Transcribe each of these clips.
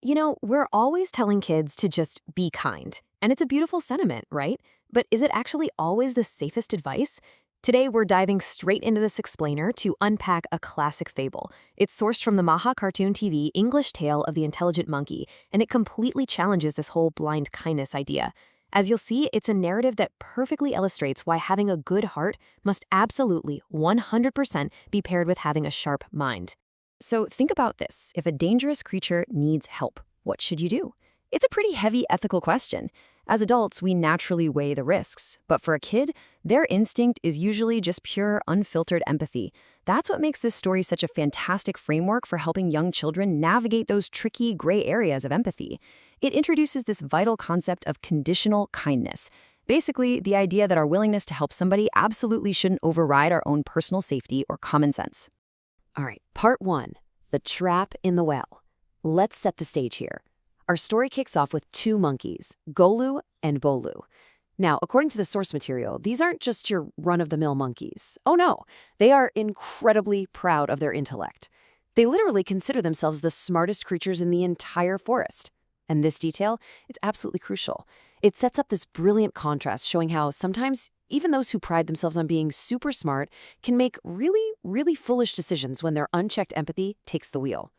We're always telling kids to just be kind, and it's a beautiful sentiment, right? But is it actually always the safest advice? Today, we're diving straight into this explainer to unpack a classic fable. It's sourced from the Maha Cartoon TV English Tale of the Intelligent Monkey, and it completely challenges this whole blind kindness idea. As you'll see, it's a narrative that perfectly illustrates why having a good heart must absolutely 100% be paired with having a sharp mind. So think about this. If a dangerous creature needs help, what should you do? It's a pretty heavy ethical question. As adults, we naturally weigh the risks, but for a kid, their instinct is usually just pure, unfiltered empathy. That's what makes this story such a fantastic framework for helping young children navigate those tricky, gray areas of empathy. It introduces this vital concept of conditional kindness. Basically, the idea that our willingness to help somebody absolutely shouldn't override our own personal safety or common sense. All right, part 1, the trap in the well. Let's set the stage here. Our story kicks off with two monkeys, Gulu and Bholu. Now, according to the source material, these aren't just your run-of-the-mill monkeys. Oh no, they are incredibly proud of their intellect. They literally consider themselves the smartest creatures in the entire forest. And this detail, it's absolutely crucial. It sets up this brilliant contrast showing how sometimes even those who pride themselves on being super smart can make really, really foolish decisions when their unchecked empathy takes the wheel.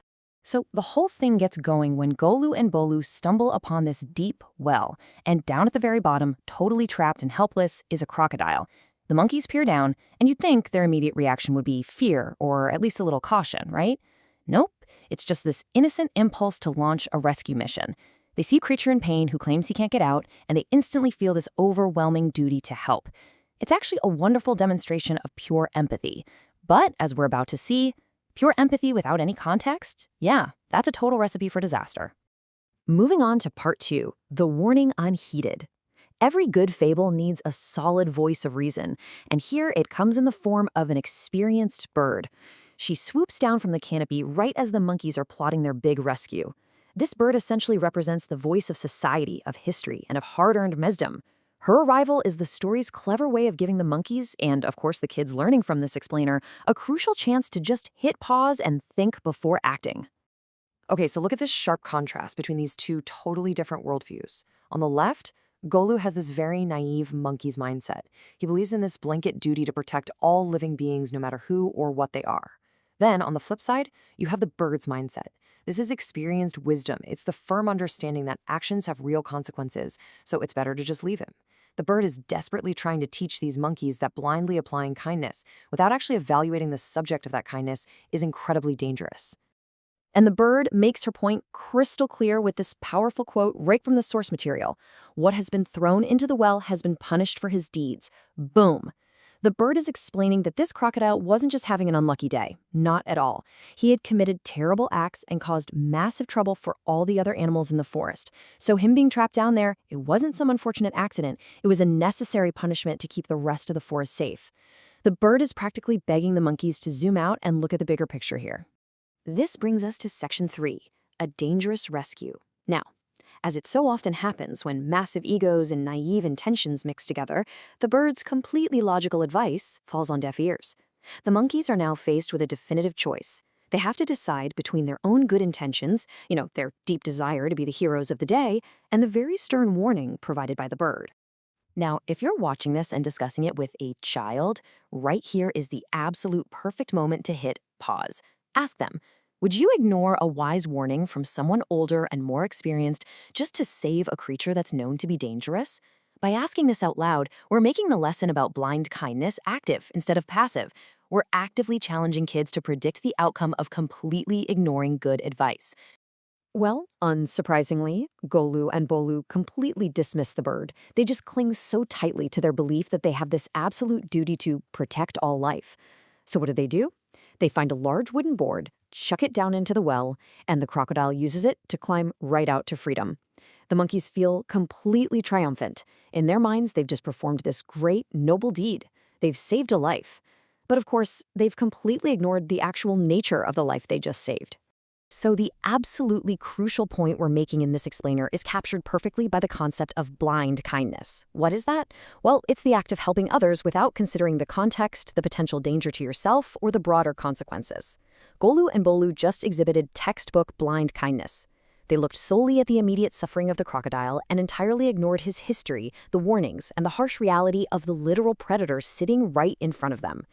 So the whole thing gets going when Gulu and Bholu stumble upon this deep well, and down at the very bottom, totally trapped and helpless, is a crocodile. The monkeys peer down, and you'd think their immediate reaction would be fear, or at least a little caution, right? Nope, it's just this innocent impulse to launch a rescue mission. They see a creature in pain who claims he can't get out, and they instantly feel this overwhelming duty to help. It's actually a wonderful demonstration of pure empathy. But, as we're about to see, pure empathy without any context? Yeah, that's a total recipe for disaster. Moving on to part 2, the warning unheeded. Every good fable needs a solid voice of reason, and here it comes in the form of an experienced bird. She swoops down from the canopy right as the monkeys are plotting their big rescue. This bird essentially represents the voice of society, of history, and of hard-earned wisdom. Her arrival is the story's clever way of giving the monkeys, and of course the kids learning from this explainer, a crucial chance to just hit pause and think before acting. Okay, so look at this sharp contrast between these two totally different worldviews. On the left, Golu has this very naive monkey's mindset. He believes in this blanket duty to protect all living beings no matter who or what they are. Then, on the flip side, you have the bird's mindset. This is experienced wisdom. It's the firm understanding that actions have real consequences, so it's better to just leave him. The bird is desperately trying to teach these monkeys that blindly applying kindness, without actually evaluating the subject of that kindness, is incredibly dangerous. And the bird makes her point crystal clear with this powerful quote right from the source material. What has been thrown into the well has been punished for his deeds. Boom. The bird is explaining that this crocodile wasn't just having an unlucky day. Not at all. He had committed terrible acts and caused massive trouble for all the other animals in the forest. So him being trapped down there, it wasn't some unfortunate accident. It was a necessary punishment to keep the rest of the forest safe. The bird is practically begging the monkeys to zoom out and look at the bigger picture here. This brings us to section 3, a dangerous rescue. Now, as it so often happens when massive egos and naive intentions mix together, the bird's completely logical advice falls on deaf ears. The monkeys are now faced with a definitive choice. They have to decide between their own good intentions, their deep desire to be the heroes of the day, and the very stern warning provided by the bird. Now, if you're watching this and discussing it with a child, right here is the absolute perfect moment to hit pause. Ask them, would you ignore a wise warning from someone older and more experienced just to save a creature that's known to be dangerous? By asking this out loud, we're making the lesson about blind kindness active instead of passive. We're actively challenging kids to predict the outcome of completely ignoring good advice. Well, unsurprisingly, Gulu and Bholu completely dismiss the bird. They just cling so tightly to their belief that they have this absolute duty to protect all life. So what do? They find a large wooden board, chuck it down into the well, and the crocodile uses it to climb right out to freedom. The monkeys feel completely triumphant. In their minds, they've just performed this great, noble deed. They've saved a life. But of course, they've completely ignored the actual nature of the life they just saved. So the absolutely crucial point we're making in this explainer is captured perfectly by the concept of blind kindness. What is that? Well, it's the act of helping others without considering the context, the potential danger to yourself, or the broader consequences. Gulu and Bholu just exhibited textbook blind kindness. They looked solely at the immediate suffering of the crocodile and entirely ignored his history, the warnings, and the harsh reality of the literal predator sitting right in front of them.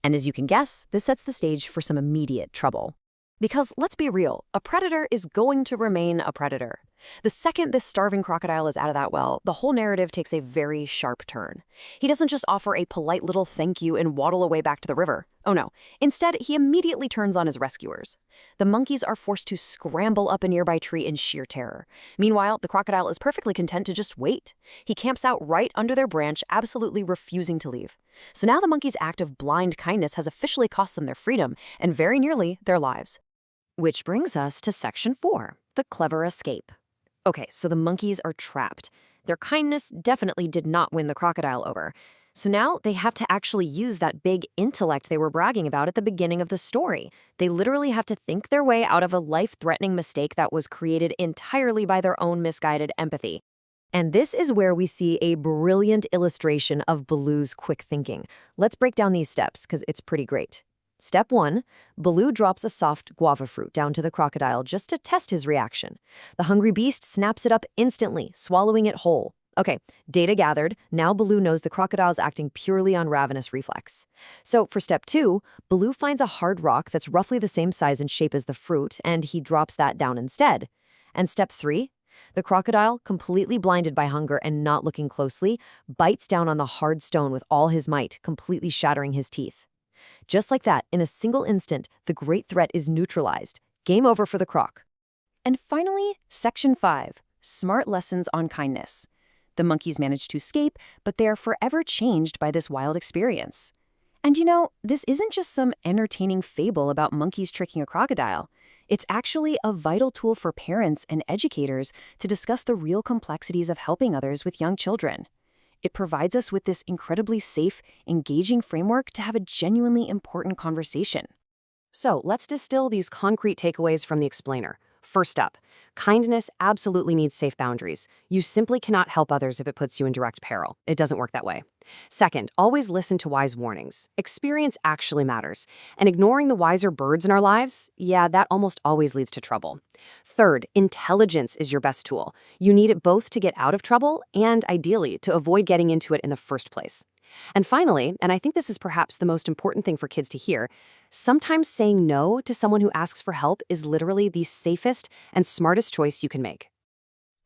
And as you can guess, this sets the stage for some immediate trouble. Because let's be real, a predator is going to remain a predator. The second this starving crocodile is out of that well, the whole narrative takes a very sharp turn. He doesn't just offer a polite little thank you and waddle away back to the river. Oh no, instead he immediately turns on his rescuers. The monkeys are forced to scramble up a nearby tree in sheer terror. Meanwhile, the crocodile is perfectly content to just wait. He camps out right under their branch, absolutely refusing to leave. So now the monkeys' act of blind kindness has officially cost them their freedom and very nearly their lives. Which brings us to Section 4, the clever escape. Okay, so the monkeys are trapped. Their kindness definitely did not win the crocodile over. So now they have to actually use that big intellect they were bragging about at the beginning of the story. They literally have to think their way out of a life-threatening mistake that was created entirely by their own misguided empathy. And this is where we see a brilliant illustration of Baloo's quick thinking. Let's break down these steps, because it's pretty great. Step 1, Baloo drops a soft guava fruit down to the crocodile just to test his reaction. The hungry beast snaps it up instantly, swallowing it whole. Okay, data gathered, now Baloo knows the crocodile's acting purely on ravenous reflex. So for step 2, Baloo finds a hard rock that's roughly the same size and shape as the fruit, and he drops that down instead. And step 3, the crocodile, completely blinded by hunger and not looking closely, bites down on the hard stone with all his might, completely shattering his teeth. Just like that, in a single instant, the great threat is neutralized. Game over for the croc. And finally, Section 5, smart lessons on kindness. The monkeys manage to escape, but they are forever changed by this wild experience. And you know, this isn't just some entertaining fable about monkeys tricking a crocodile. It's actually a vital tool for parents and educators to discuss the real complexities of helping others with young children. It provides us with this incredibly safe, engaging framework to have a genuinely important conversation. So let's distill these concrete takeaways from the explainer. First up, kindness absolutely needs safe boundaries. You simply cannot help others if it puts you in direct peril. It doesn't work that way. Second, always listen to wise warnings. Experience actually matters. And ignoring the wiser birds in our lives, yeah, that almost always leads to trouble. Third, intelligence is your best tool. You need it both to get out of trouble and, ideally, to avoid getting into it in the first place. And finally, and I think this is perhaps the most important thing for kids to hear, sometimes saying no to someone who asks for help is literally the safest and smartest choice you can make.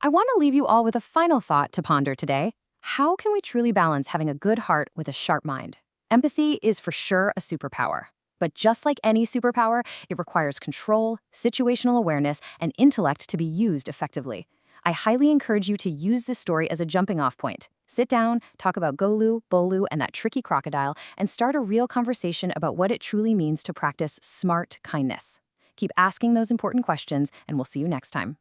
I want to leave you all with a final thought to ponder today. How can we truly balance having a good heart with a sharp mind? Empathy is for sure a superpower. But just like any superpower, it requires control, situational awareness, and intellect to be used effectively. I highly encourage you to use this story as a jumping-off point. Sit down, talk about Gulu, Bholu, and that tricky crocodile, and start a real conversation about what it truly means to practice smart kindness. Keep asking those important questions, and we'll see you next time.